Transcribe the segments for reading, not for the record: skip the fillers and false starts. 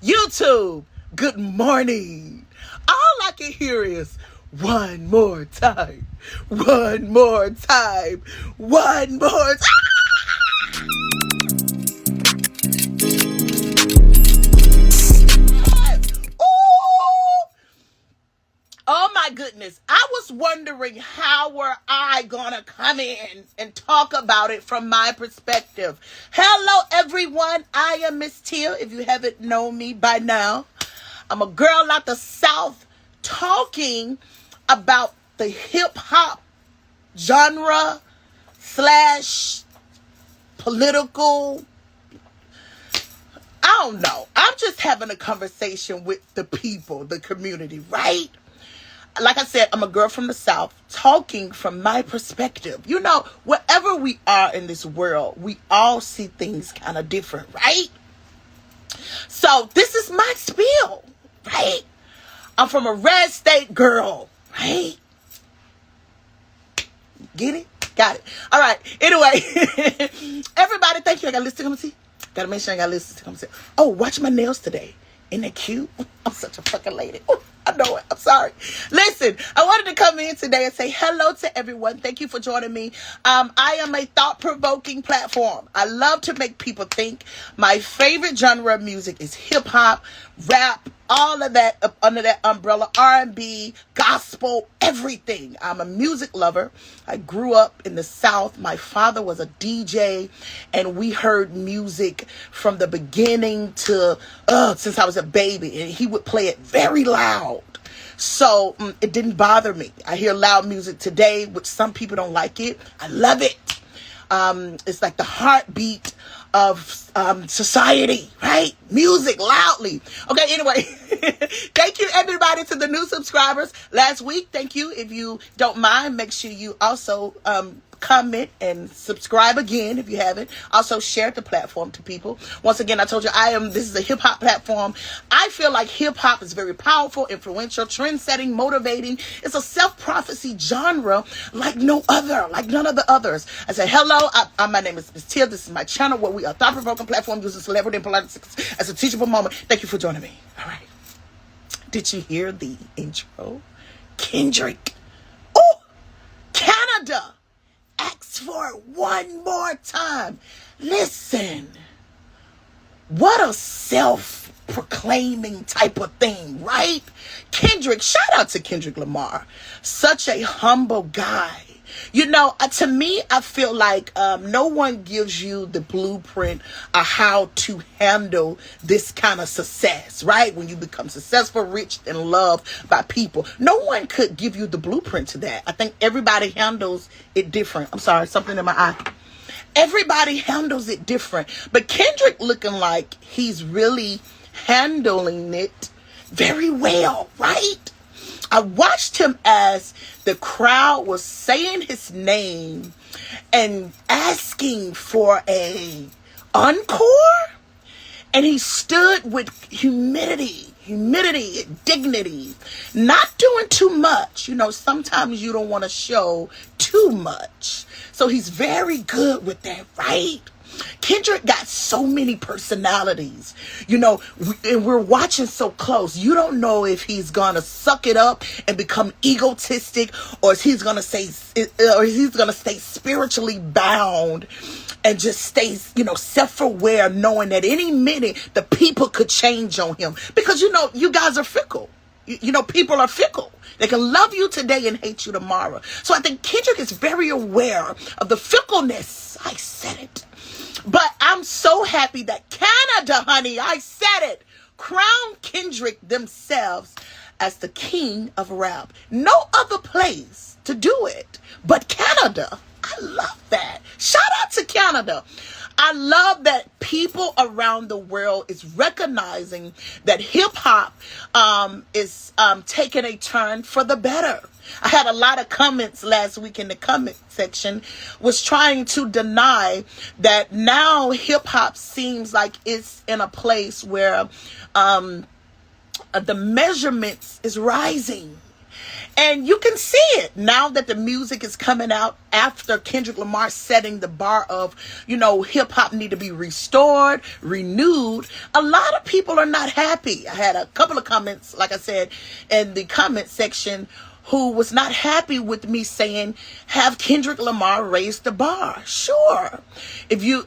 YouTube, good morning. All I can hear is one more time, one more time, one more time. Ooh. Oh my goodness. I was wondering how were I gonna come in and talk about it from my perspective. Hello everyone. I am MzTia, if you haven't known me by now. I'm a girl out the South talking about the hip hop genre slash political. I don't know. I'm just having a conversation with the people, the community, right? Like I said, I'm a girl from the South talking from my perspective. You know, wherever we are in this world, we all see things kind of different, right? So this is my spiel, right? I'm from a red state girl, right? Get it? Got it. All right. Anyway, everybody, thank you. I got a list to come and see. Got to make sure I got a list to come and see. Oh, watch my nails today. Isn't that cute? I'm such a fucking lady. Ooh, I know it. I'm sorry. Listen, I wanted to come in today and say hello to everyone. Thank you for joining me. I am a thought-provoking platform. I love to make people think. My favorite genre of music is hip-hop, rap, all of that up under that umbrella, R&B, gospel, everything. I'm a music lover. I grew up in the South. My father was a DJ, and we heard music from the beginning to since I was a baby, and he would play it very loud. So it didn't bother me. I hear loud music today, which some people don't like it. I love it. It's like the heartbeat of society, right? Music loudly. Okay, anyway, thank you everybody to the new subscribers last week. Thank you. If you don't mind, make sure you also comment and subscribe again if you haven't. Also share the platform to people. Once again, I told you this is a hip hop platform. I feel like hip hop is very powerful, influential, trend setting, motivating. It's a self-prophecy genre like no other, like none of the others. I say hello. My name is MzTia. This is my channel where we are thought-provoking platform using celebrity and politics as a teachable moment. Thank you for joining me. All right. Did you hear the intro? Kendrick. Oh, Canada. Ask for it one more time. Listen, what a self-proclaiming type of thing, right? Kendrick, shout out to Kendrick Lamar. Such a humble guy. You know, to me, I feel like no one gives you the blueprint of how to handle this kind of success, right? When you become successful, rich, and loved by people. No one could give you the blueprint to that. I think everybody handles it different. I'm sorry, something in my eye. Everybody handles it different. But Kendrick looking like he's really handling it very well, right? I watched him as the crowd was saying his name and asking for a encore, and he stood with humility, dignity, not doing too much. You know, sometimes you don't want to show too much. So he's very good with that, right? Kendrick got so many personalities, you know, and we're watching so close. You don't know if he's gonna suck it up and become egotistic, or if he's gonna stay spiritually bound and just stay, you know, self-aware, knowing that any minute the people could change on him. Because, you know, you guys are fickle. You know, people are fickle. They can love you today and hate you tomorrow. So I think Kendrick is very aware of the fickleness. I said it. But I'm so happy that Canada, honey, I said it, crowned Kendrick themselves as the king of rap. No other place to do it but Canada. I love that. Shout out to Canada. I love that people around the world is recognizing that hip hop is taking a turn for the better. I had a lot of comments last week in the comment section was trying to deny that now hip hop seems like it's in a place where the measurements is rising. And you can see it now that the music is coming out after Kendrick Lamar setting the bar of, hip hop need to be restored, renewed. A lot of people are not happy. I had a couple of comments, like I said, in the comment section, who was not happy with me saying, have Kendrick Lamar raise the bar. Sure. If you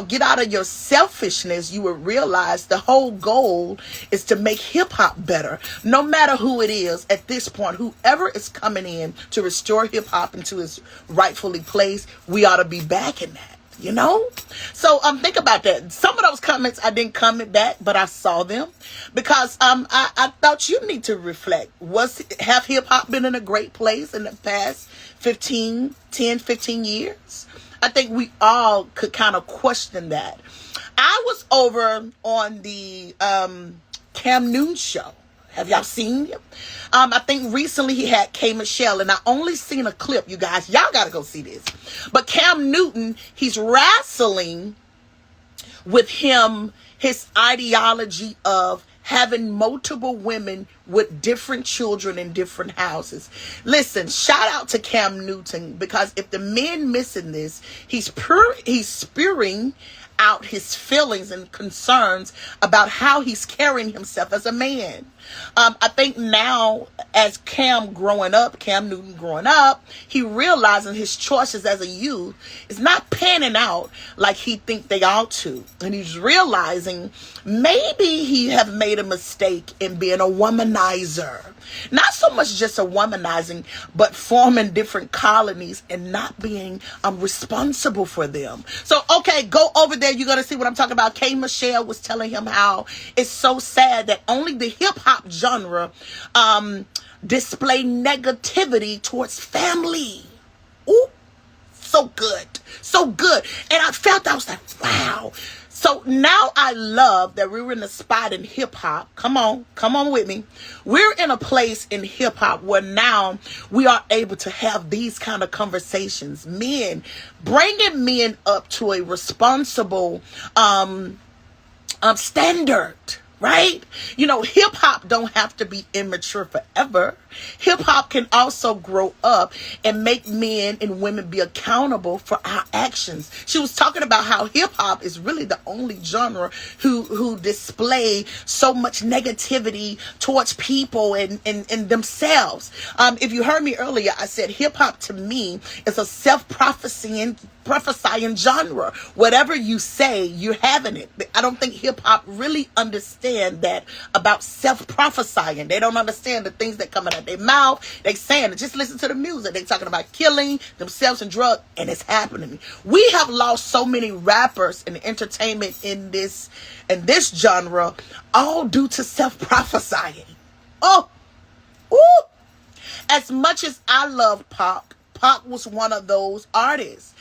get out of your selfishness, you would realize the whole goal is to make hip hop better. No matter who it is at this point, whoever is coming in to restore hip hop into its rightfully place, we ought to be backing that. So think about that. Some of those comments I didn't comment back, but I saw them because I thought you need to reflect. Have hip hop been in a great place in the past 10, 15 years? I think we all could kind of question that. I was over on the Cam Newton show. Have y'all seen him? I think recently he had K. Michelle, and I only seen a clip, you guys. Y'all got to go see this. But Cam Newton, he's wrestling with his ideology of having multiple women with different children in different houses. Listen, shout out to Cam Newton, because if the men missing this, he's spewing out his feelings and concerns about how he's carrying himself as a man. I think now, as Cam Newton growing up, he realizing his choices as a youth is not panning out like he think they ought to. And he's realizing maybe he have made a mistake in being a womanizer. Not so much just a womanizing, but forming different colonies and not being responsible for them. So, okay, go over there. You're going to see what I'm talking about. K. Michelle was telling him how it's so sad that only the hip-hop genre display negativity towards family. Ooh, so good. So good. And I was like, wow. So now I love that we're in a spot in hip hop. Come on with me. We're in a place in hip hop where now we are able to have these kind of conversations. Bringing men up to a responsible standard. Right? Hip hop don't have to be immature forever. Hip hop can also grow up and make men and women be accountable for our actions. She was talking about how hip hop is really the only genre who display so much negativity towards people and themselves. If you heard me earlier, I said hip hop to me is a self-prophesying genre. Whatever you say, you're having it. I don't think hip hop really understand that about self-prophesying. They don't understand the things that come out of their mouth. They saying it. Just listen to the music. They talking about killing themselves and drugs, and it's happening. We have lost so many rappers and entertainment in this genre, all due to self-prophesying. Oh, ooh. As much as I love Pac was one of those artists.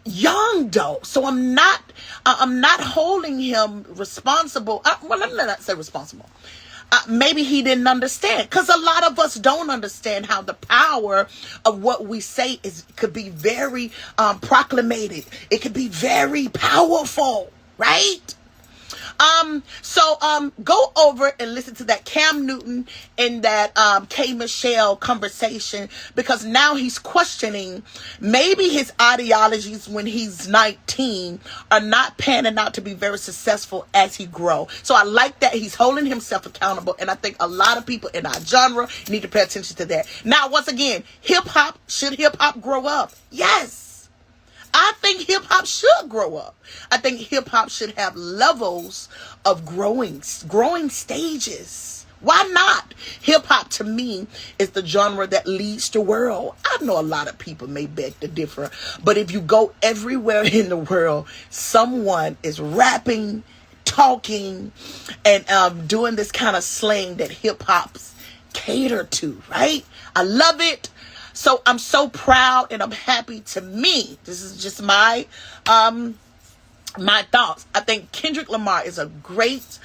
Young though, so I'm not holding him responsible. Well, let me not say responsible. Maybe he didn't understand, because a lot of us don't understand how the power of what we say could be very proclamated. It could be very powerful, right? So go over and listen to that Cam Newton and that K. Michelle conversation, because now he's questioning maybe his ideologies when he's 19 are not panning out to be very successful as he grow. So I like that he's holding himself accountable, and I think a lot of people in our genre need to pay attention to that. Now, once again, should hip hop grow up? Yes. I think hip hop should grow up. I think hip hop should have levels of growing stages. Why not? Hip hop to me is the genre that leads the world. I know a lot of people may beg to differ, but if you go everywhere in the world, someone is rapping, talking, and doing this kind of slang that hip hops cater to, right? I love it. So I'm so proud and I'm happy. To me, this is just my thoughts. I think Kendrick Lamar is a great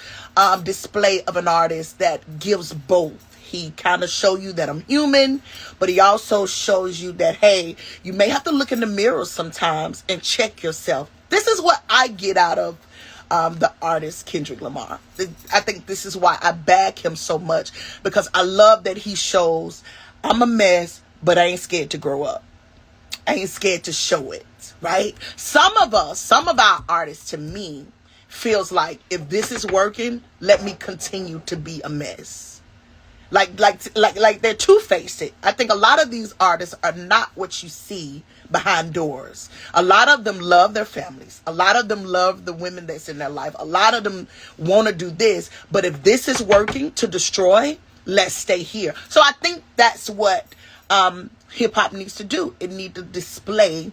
display of an artist that gives both. He kind of show you that I'm human, but he also shows you that, hey, you may have to look in the mirror sometimes and check yourself. This is what I get out of the artist Kendrick Lamar. I think this is why I back him so much, because I love that he shows I'm a mess, but I ain't scared to grow up. I ain't scared to show it, right? Some of our artists, to me, feels like if this is working, let me continue to be a mess. Like they're two-faced. I think a lot of these artists are not what you see behind doors. A lot of them love their families. A lot of them love the women that's in their life. A lot of them want to do this. But if this is working to destroy, let's stay here. So I think that's what hip hop needs to do. It needs to display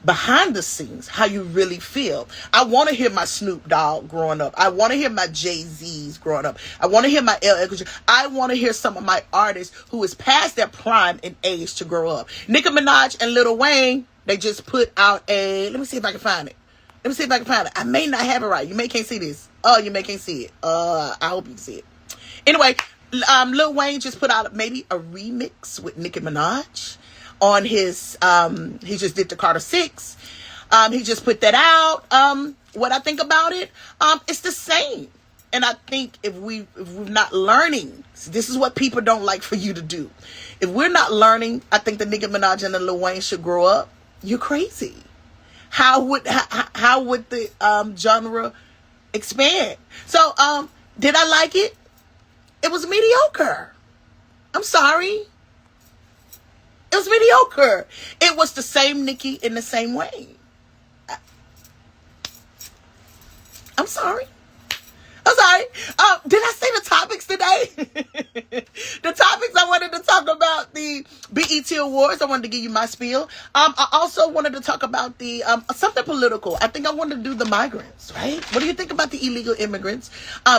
behind the scenes how you really feel. I want to hear my Snoop Dogg growing up. I want to hear my Jay-Z's growing up. I want to hear my LL. I want to hear some of my artists who is past their prime in age to grow up. Nicki Minaj and Lil Wayne, they just put out a, let me see if I can find it. I may not have it right. You may can't see this. Oh, you may can't see it. I hope you can see it. Anyway, Lil Wayne just put out maybe a remix with Nicki Minaj on his, he just did the Carter 6. He just put that out. What I think about it, it's the same. And I think if we're not learning, this is what people don't like for you to do. If we're not learning, I think the Nicki Minaj and the Lil Wayne should grow up. You're crazy. How would the genre expand? So, did I like it? It was mediocre. I'm sorry. It was mediocre. It was the same Nicki in the same way. I'm sorry. Did I say the topics today? The topics I wanted to talk about the BET Awards. I wanted to give you my spiel. I also wanted to talk about the something political. I think I wanted to do the migrants, right? What do you think about the illegal immigrants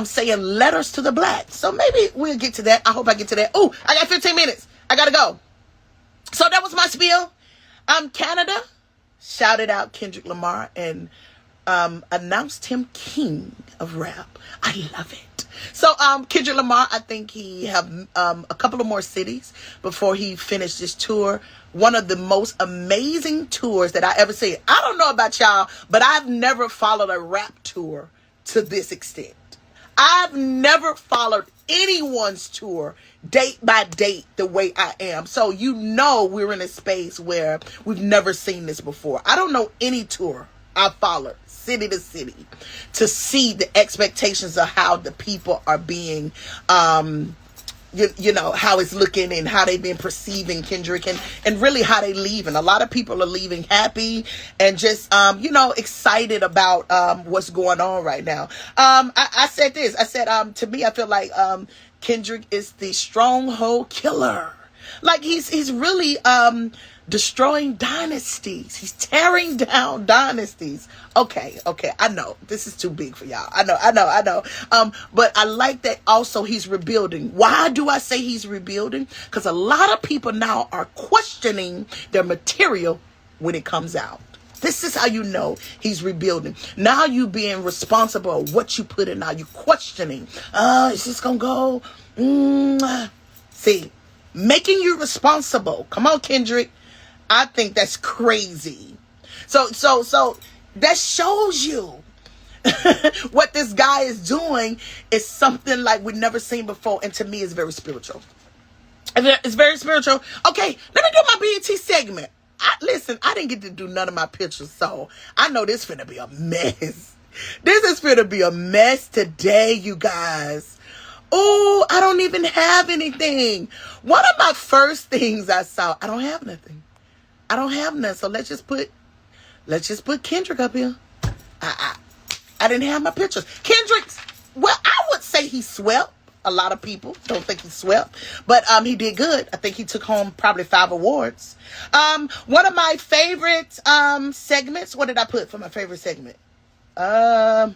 saying letters to the blacks? So maybe we'll get to that. I hope I get to that. Oh, I got 15 minutes. I gotta go. So that was my spiel. Canada shouted out Kendrick Lamar and announced him king of rap. I love it. So Kendrick Lamar, I think he have a couple of more cities before he finished this tour. One of the most amazing tours that I ever seen. I don't know about y'all, but I've never followed a rap tour to this extent. I've never followed anyone's tour date by date the way I am. So you know we're in a space where we've never seen this before. I don't know any tour I followed city to city to see the expectations of how the people are being you know how it's looking and how they've been perceiving Kendrick and really how they leaving. A lot of people are leaving happy and just you know excited about what's going on right now. I said this. I said to me I feel like Kendrick is the stronghold killer. Like he's really destroying dynasties. He's tearing down dynasties. Okay. I know this is too big for y'all. I know. But I like that also he's rebuilding. Why do I say he's rebuilding? Because a lot of people now are questioning their material when it comes out. This is how you know he's rebuilding. Now you being responsible of what you put in. Now you questioning. Is this gonna go? See, making you responsible. Come on, Kendrick. I think that's crazy. So that shows you what this guy is doing is something like we've never seen before. And to me, it's very spiritual. It's very spiritual. Okay, let me do my BET segment. Listen, I didn't get to do none of my pictures, so I know this finna be a mess. This is finna be a mess today, you guys. Oh, I don't even have anything. One of my first things I saw, I don't have nothing. So let's just put Kendrick up here. I didn't have my pictures. Kendrick's, well, I would say he swept. A lot of people don't think he swept, but he did good. I think he took home probably 5 awards. One of my favorite segments. What did I put for my favorite segment? I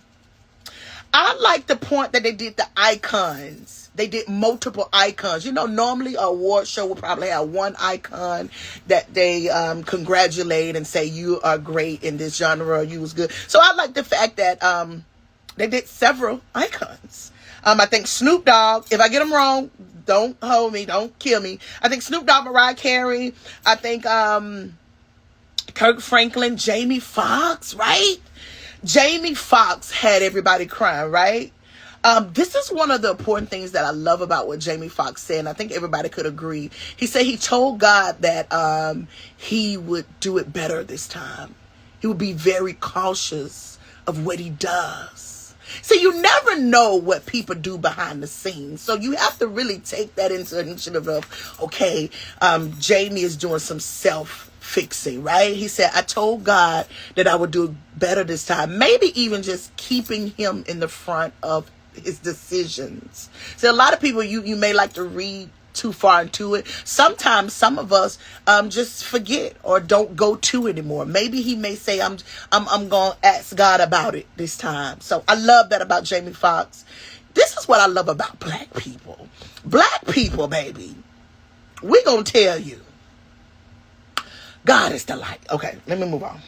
like the point that they did the icons. They did multiple icons. You know, normally a award show will probably have one icon that they congratulate and say you are great in this genre. You was good. So I like the fact that they did several icons. I think Snoop Dogg, if I get them wrong, don't hold me, don't kill me. I think Snoop Dogg, Mariah Carey. I think Kirk Franklin, Jamie Foxx, right? Jamie Foxx had everybody crying, right? This is one of the important things that I love about what Jamie Foxx said, and I think everybody could agree. He said he told God that he would do it better this time. He would be very cautious of what he does. So you never know what people do behind the scenes. So you have to really take that into initiative of, okay, Jamie is doing some self-fixing, right? He said, I told God that I would do better this time. Maybe even just keeping him in the front of his decisions. So a lot of people, you may like to read too far into it. Sometimes some of us just forget or don't go to it anymore. Maybe he may say, I'm gonna ask God about it this time. So I love that about Jamie Foxx. This is what I love about black people. Black people, baby, we gonna tell you God is the light. Okay, let me move on.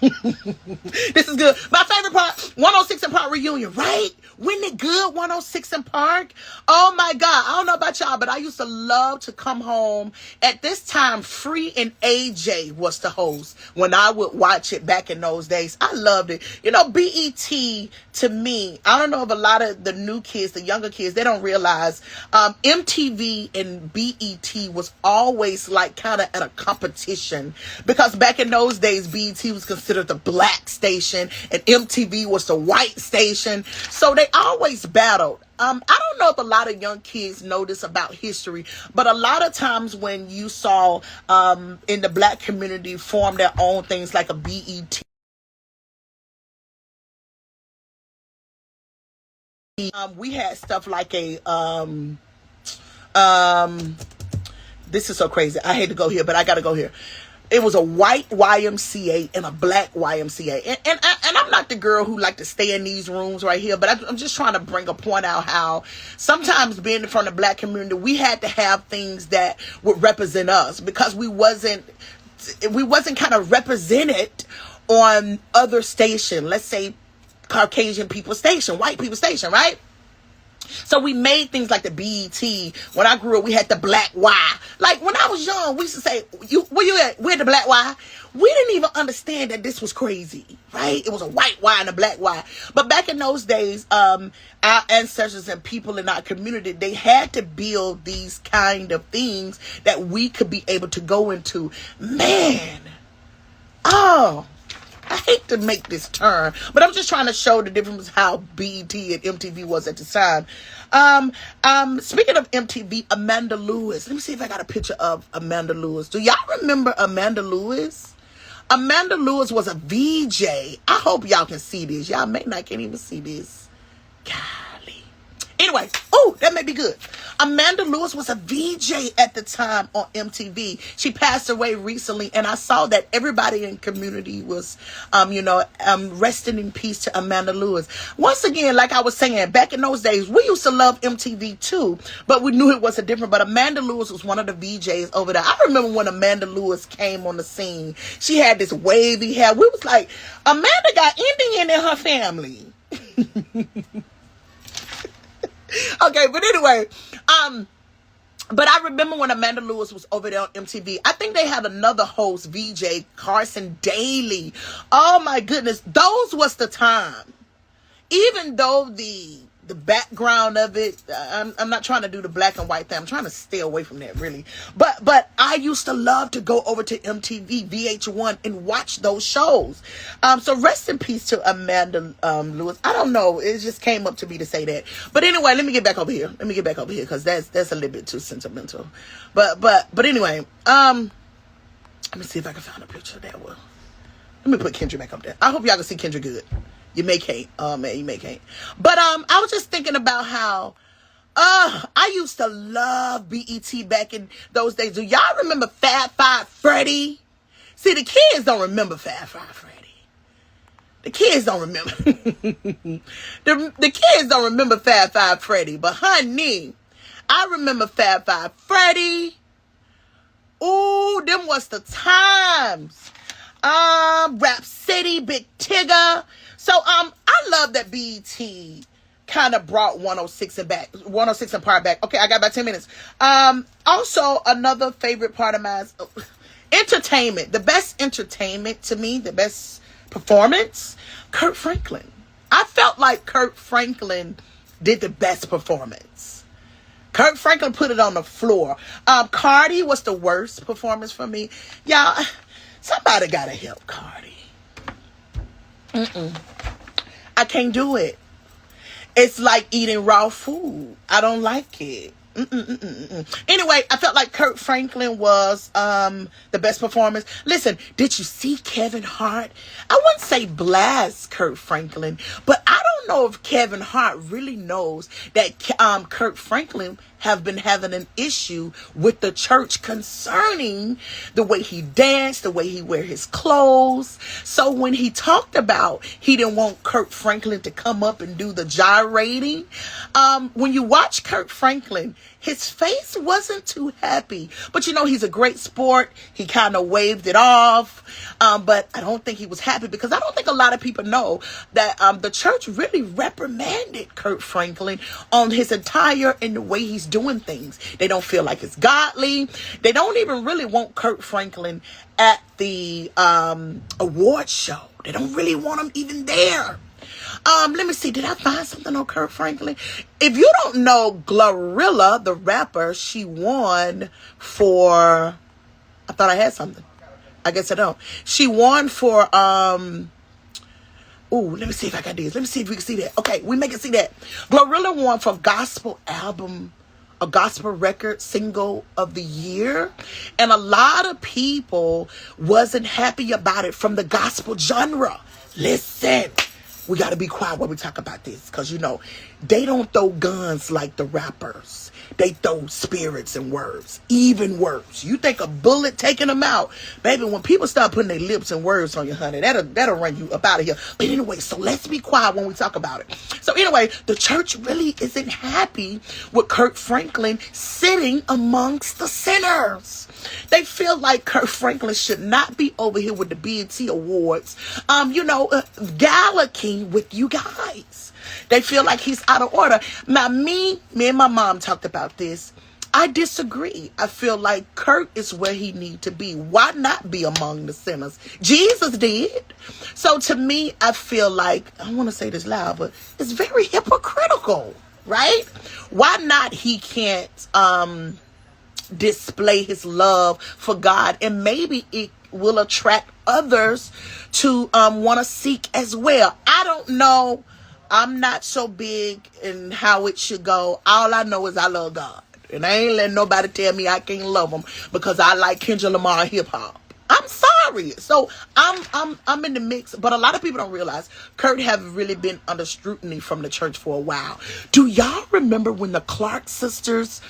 This is good. My favorite part, 106 and Park reunion, right? Wasn't it good, 106 and Park? Oh my God. I don't know about y'all, but I used to love to come home. At this time, Free and AJ was the host when I would watch it back in those days. I loved it. You know, BET, to me, I don't know if a lot of the new kids, the younger kids, they don't realize MTV and BET was always like kind of at a competition, because back in those days, BET was considered the black station and MTV was the white station. So they always battled. I don't know if a lot of young kids know this about history, but a lot of times when you saw in the black community form their own things like a BET, we had stuff like a this is so crazy. I hate to go here, but I gotta go here. It was a white YMCA and a black YMCA. And I'm not the girl who like to stay in these rooms right here, but I'm just trying to bring a point out how sometimes being from the black community, we had to have things that would represent us, because we wasn't kind of represented on other station. Let's say Caucasian people station, white people station, right? So we made things like the BET. When I grew up, we had the black Y. Like when I was young, we used to say, where you at? Where the black Y? We didn't even understand that this was crazy, right? It was a white Y and a black Y. But back in those days, our ancestors and people in our community, they had to build these kind of things that we could be able to go into. Man, oh, I hate to make this turn, but I'm just trying to show the difference how BET and MTV was at the time. Speaking of MTV, Amanda Lewis. Let me see if I got a picture of Amanda Lewis. Do y'all remember Amanda Lewis? Amanda Lewis was a VJ. I hope y'all can see this. Y'all may not can even see this. Golly. Anyway, oh, that may be good. Amanda Lewis was a VJ at the time on MTV. She passed away recently, and I saw that everybody in community was, resting in peace to Amanda Lewis. Once again, like I was saying, back in those days, we used to love MTV too, but we knew it was a different. But Amanda Lewis was one of the VJs over there. I remember when Amanda Lewis came on the scene. She had this wavy hair. We was like, Amanda got Indian in her family. Okay, but anyway, but I remember when Amanda Lewis was over there on MTV. I think they had another host, VJ, Carson Daly. Oh my goodness, those was the time. Even though the background of it, I'm not trying to do the black and white thing. I'm trying to stay away from that, really. But I used to love to go over to MTV, VH1, and watch those shows. So rest in peace to Amanda Lewis. I don't know. It just came up to me to say that. But anyway, let me get back over here. Because that's a little bit too sentimental. But anyway, let me see if I can find a picture of that one. Let me put Kendra back up there. I hope y'all can see Kendra good. You may can't. Oh man, you may can't. But I was just thinking about how I used to love BET back in those days. Do y'all remember Fab Five Freddy? See, the kids don't remember Fab Five Freddy. The kids don't remember. the kids don't remember Fab Five Freddy. But honey, I remember Fab Five Freddy. Ooh, them was the times. Rap City, Big Tigger. So I love that BET kind of brought 106 and Park back. Okay, I got about 10 minutes. Also, another favorite part of mine is entertainment. The best entertainment to me, the best performance, Kurt Franklin. I felt like Kurt Franklin did the best performance. Kurt Franklin put it on the floor. Cardi was the worst performance for me. Y'all, somebody gotta help Cardi. I can't do it. It's like eating raw food. I don't like it. Anyway, I felt like Kurt Franklin was the best performance. Listen, did you see Kevin Hart? I wouldn't say blast Kurt Franklin, but I don't know if Kevin Hart really knows that Kurt Franklin have been having an issue with the church concerning the way he danced, the way he wear his clothes. So when he talked about he didn't want Kurt Franklin to come up and do the gyrating, when you watch Kurt Franklin, his face wasn't too happy. But you know, he's a great sport. He kind of waved it off. But I don't think he was happy, because I don't think a lot of people know that the church really reprimanded Kurt Franklin on his attire and the way he's doing things. They don't feel like it's godly. They don't even really want Kurt Franklin at the award show. They don't really want him even there. Let me see. Did I find something on Kurt Franklin? If you don't know Glorilla, the rapper, she won for... I thought I had something. I guess I don't. She won for... Ooh, let me see if I got this. Let me see if we can see that. Okay, we make it see that. Glorilla won for gospel album, a gospel record single of the year. And a lot of people wasn't happy about it from the gospel genre. Listen. We got to be quiet when we talk about this, because, you know, they don't throw guns like the rappers. They throw spirits and words, even words. You think a bullet taking them out? Baby, when people start putting their lips and words on you, honey, that'll run you up out of here. But anyway, so let's be quiet when we talk about it. So anyway, the church really isn't happy with Kurt Franklin sitting amongst the sinners. They feel like Kurt Franklin should not be over here with the BET Awards, gallocking with you guys. They feel like he's out of order. Now, me and my mom talked about this. I disagree. I feel like Kurt is where he need to be. Why not be among the sinners? Jesus did. So to me, I feel like, I don't want to say this loud, but it's very hypocritical, right? Why not he can't display his love for God, and maybe it will attract others to want to seek as well. I don't know. I'm not so big in how it should go. All I know is I love God, and I ain't letting nobody tell me I can't love him because I like Kendrick Lamar hip hop. I'm sorry. So I'm in the mix, but a lot of people don't realize Kurt have really been under scrutiny from the church for a while. Do y'all remember when the Clark sisters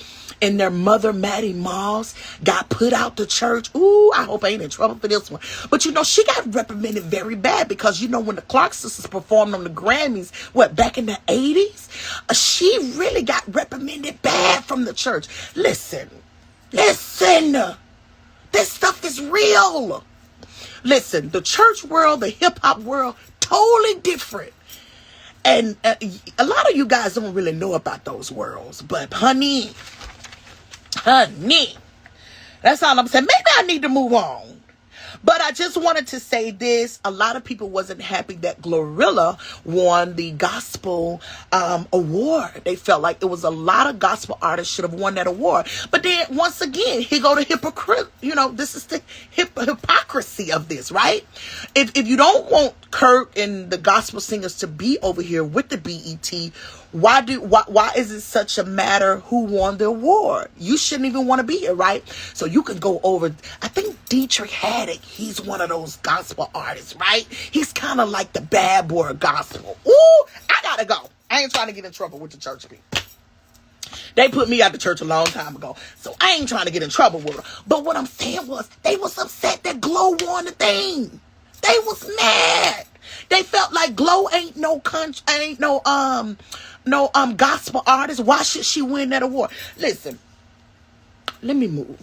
and their mother, Maddie Moss, got put out the church? Ooh, I hope I ain't in trouble for this one. But you know, she got reprimanded very bad because, you know, when the Clark sisters performed on the Grammys, back in the 80s, she really got reprimanded bad from the church. Listen. This stuff is real. Listen, the church world, the hip hop world, totally different. And a lot of you guys don't really know about those worlds. But honey, that's all I'm saying. Maybe I need to move on. But I just wanted to say this. A lot of people wasn't happy that Glorilla won the gospel award. They felt like it was a lot of gospel artists should have won that award. But then once again, he go to hypocrite. You know, this is the hypocrisy of this, right? If you don't want Kurt and the gospel singers to be over here with the BET, why is it such a matter who won the award? You shouldn't even want to be here, right? So you can go over. I think Dietrich Haddock, he's one of those gospel artists, right? He's kind of like the bad boy of gospel. Ooh, I gotta go. I ain't trying to get in trouble with the church people. They put me out the church a long time ago, so I ain't trying to get in trouble with them. But what I'm saying was, they was upset that Glow won the thing. They was mad. They felt like Glow ain't no gospel artist. Why should she win that award? Listen, let me move.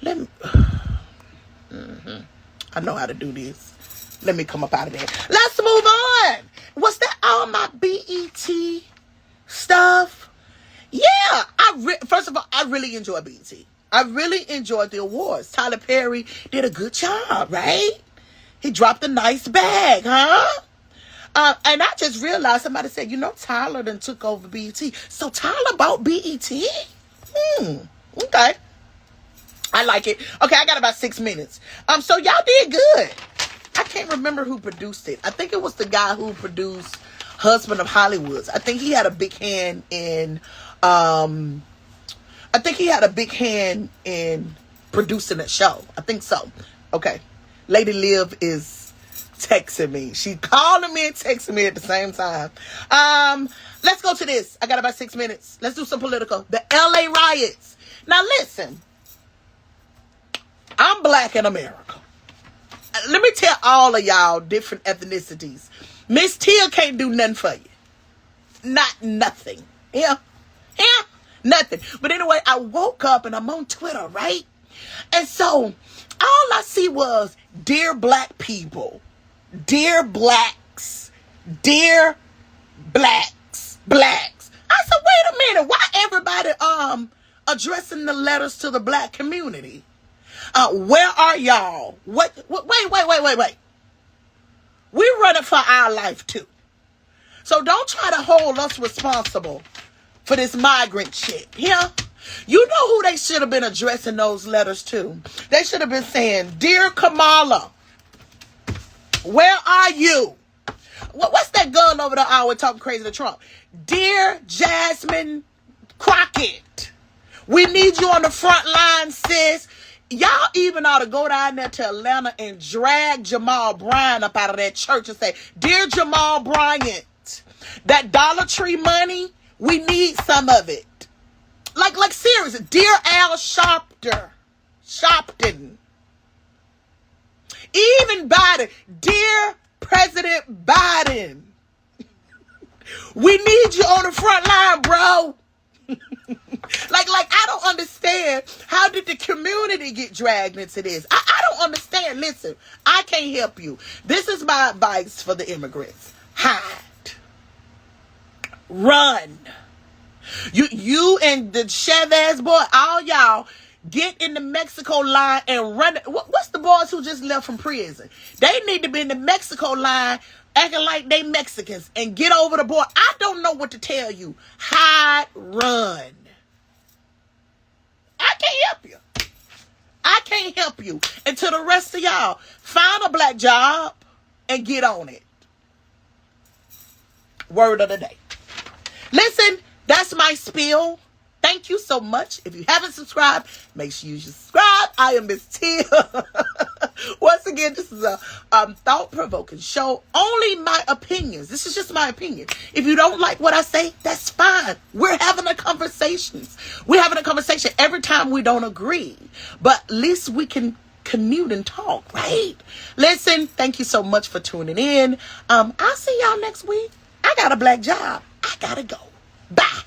Let me. I know how to do this. Let me come up out of there. Let's move on. Was that all my BET stuff? Yeah. First of all, I really enjoy BET. I really enjoyed the awards. Tyler Perry did a good job, right? He dropped a nice bag, huh? And I just realized somebody said, Tyler done took over BET. So Tyler bought BET? Okay. I like it. Okay, I got about 6 minutes. So y'all did good. I can't remember who produced it. I think it was the guy who produced Husband of Hollywoods. I think he had a big hand in producing that show. I think so. Okay. Lady Liv is texting me. She calling me and texting me at the same time. Let's go to this. I got about 6 minutes. Let's do some political. The LA riots. Now listen. I'm black in America. Let me tell all of y'all different ethnicities. MzTia can't do nothing for you. Nothing. Yeah. Nothing. But anyway, I woke up and I'm on Twitter, right? And so all I see was dear black people, dear blacks, dear blacks. I said, wait a minute, why everybody addressing the letters to the black community? Where are y'all? Wait. We're running for our life too. So don't try to hold us responsible for this migrant shit. Yeah? You know who they should have been addressing those letters to? They should have been saying, Dear Kamala, where are you? What's that girl over there always talking crazy to Trump? Dear Jasmine Crockett, we need you on the front line, sis. Y'all even ought to go down there to Atlanta and drag Jamal Bryant up out of that church and say, Dear Jamal Bryant, that Dollar Tree money, we need some of it. Like seriously, Dear Al Sharpton. Even Biden, Dear President Biden, we need you on the front line, bro. Like I don't understand. How did the community get dragged into this? I don't understand. Listen, I can't help you. This is my advice for the immigrants. Hide. Run. You and the Chavez boy, all y'all, get in the Mexico line and run. What's the boys who just left from prison? They need to be in the Mexico line acting like they Mexicans and get over the border. I don't know what to tell you. Hide, run. I can't help you. I can't help you. And to the rest of y'all, find a black job and get on it. Word of the day. Listen, that's my spiel. Thank you so much. If you haven't subscribed, make sure you subscribe. I am MzTia. Once again, this is a thought-provoking show. Only my opinions. This is just my opinion. If you don't like what I say, that's fine. We're having a conversation. We're having a conversation every time we don't agree. But at least we can commute and talk, right? Listen, thank you so much for tuning in. I'll see y'all next week. I got a black job. I gotta go. Bye.